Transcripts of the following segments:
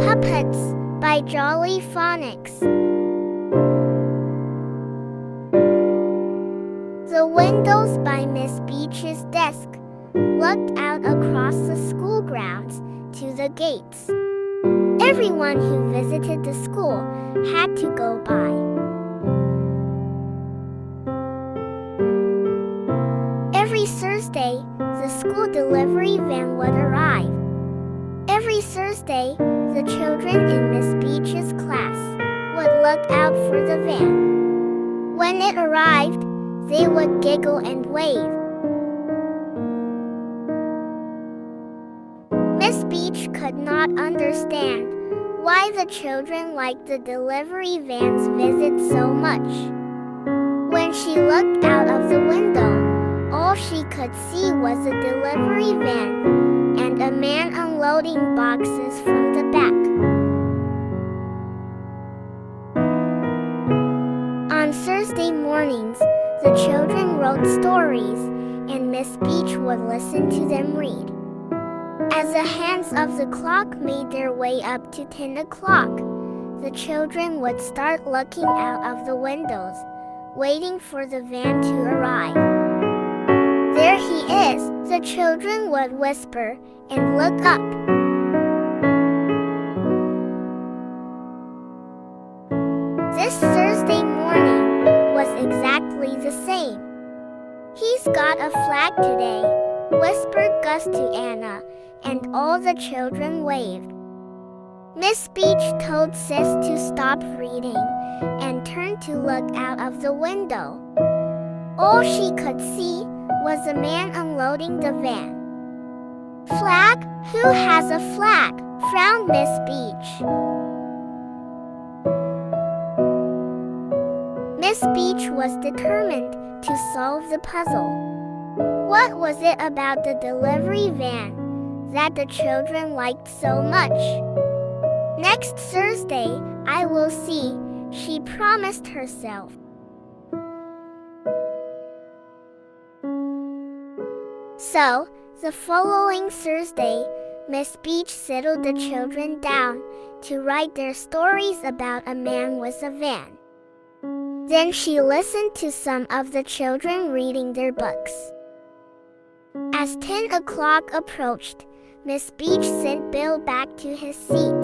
Puppets by Jolly Phonics. The windows by Miss Beach's desk looked out across the school grounds to the gates. Everyone who visited the school had to go by. Every Thursday, the school delivery van would arrive. Every Thursday, the children in Miss Beach's class would look out for the van. When it arrived, they would giggle and wave. Miss Beach could not understand why the children liked the delivery van's visit so much. When she looked out of the window, all she could see was a delivery van and a man unloading boxes from the back. On Thursday mornings, the children wrote stories, and Miss Beach would listen to them read. As the hands of the clock made their way up to 10 o'clock, the children would start looking out of the windows, waiting for the van to arrive. "There he is," the children would whisper and look up. This Thursday morning was exactly the same. "He's got a flag today," whispered Gus to Anna, and all the children waved. Miss Beach told Sis to stop reading and turned to look out of the window. All she could see was a man unloading the van. "Flag? Who has a flag?" frowned Miss Beach. Miss Beach was determined to solve the puzzle. What was it about the delivery van that the children liked so much? "Next Thursday, I will see," she promised herself. So, the following Thursday, Miss Beach settled the children down to write their stories about a man with a van. Then she listened to some of the children reading their books. As 10 o'clock approached, Miss Beach sent Bill back to his seat.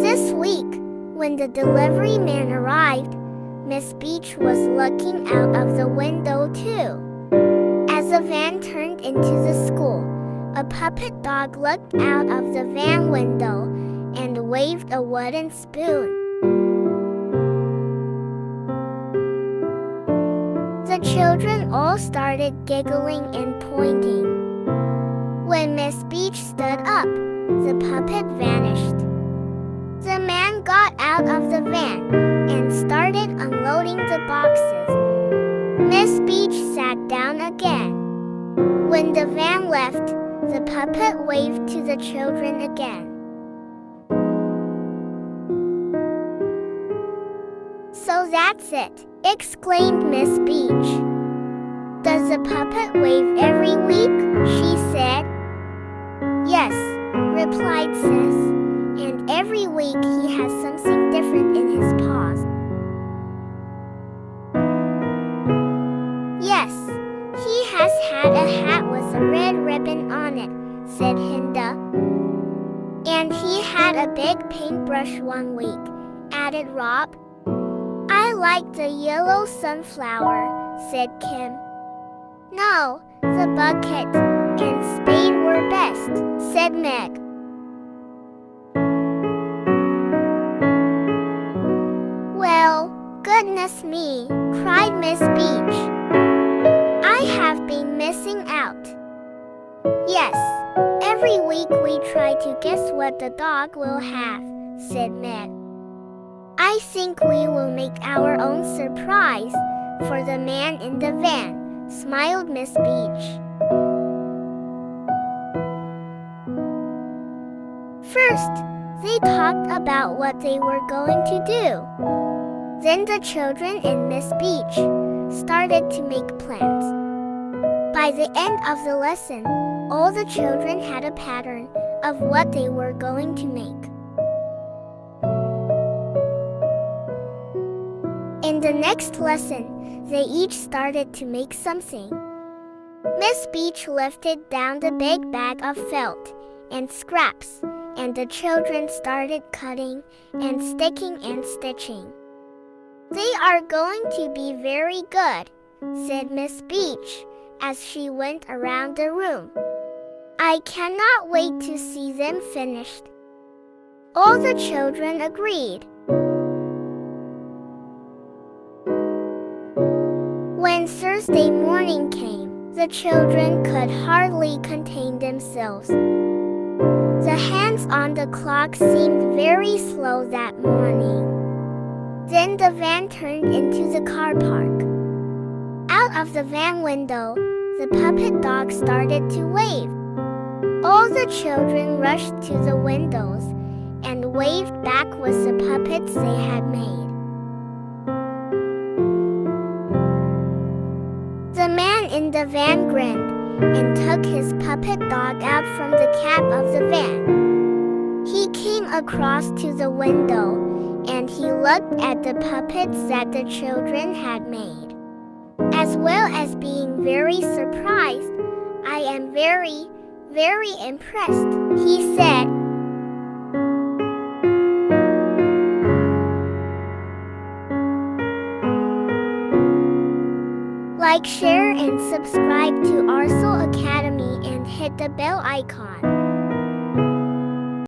This week, when the delivery man arrived, Miss Beach was looking out of the window too. As the van turned into the school, a puppet dog looked out of the van window and waved a wooden spoon. The children all started giggling and pointing. When Miss Beach stood up, the puppet vanished. The man got out of the van and started unloading the boxes. Miss Beach sat down again. When the van left, the puppet waved to the children again. "So that's it," exclaimed Miss Beach. "Does the puppet wave every week?" she said. "Yes," replied Sis, "and every week he has something different in his paws." "Yes, he has had a hat with a red ribbon on it," said Hinda. "And he had a big paintbrush one week," added Rob. "I like the yellow sunflower," said Kim. "No, the bucket and spade were best," said Meg. "Well, goodness me," cried Miss Beach. "I have been missing out." "Yes, every week we try to guess what the dog will have," said Meg. "I think we will make our own surprise for the man in the van," smiled Miss Beach. First, they talked about what they were going to do. Then the children in Miss Beach started to make plans. By the end of the lesson, All the children had a pattern of what they were going to make. In the next lesson, they each started to make something. Miss Beach lifted down the big bag of felt and scraps, and the children started cutting and sticking and stitching. "They are going to be very good," said Miss Beach as she went around the room. "I cannot wait to see them finished." All the children agreed. When Thursday morning came, the children could hardly contain themselves. The hands on the clock seemed very slow that morning. Then the van turned into the car park. Out of the van window, the puppet dog started to wave. All the children rushed to the windows and waved back with the puppets they had made. The man in the van grinned and took his puppet dog out from the cab of the van. He came across to the window and he looked at the puppets that the children had made. As well as being very surprised, "I am very, very impressed," he said. Like, share, and subscribe to our Soul Academy and hit the bell icon.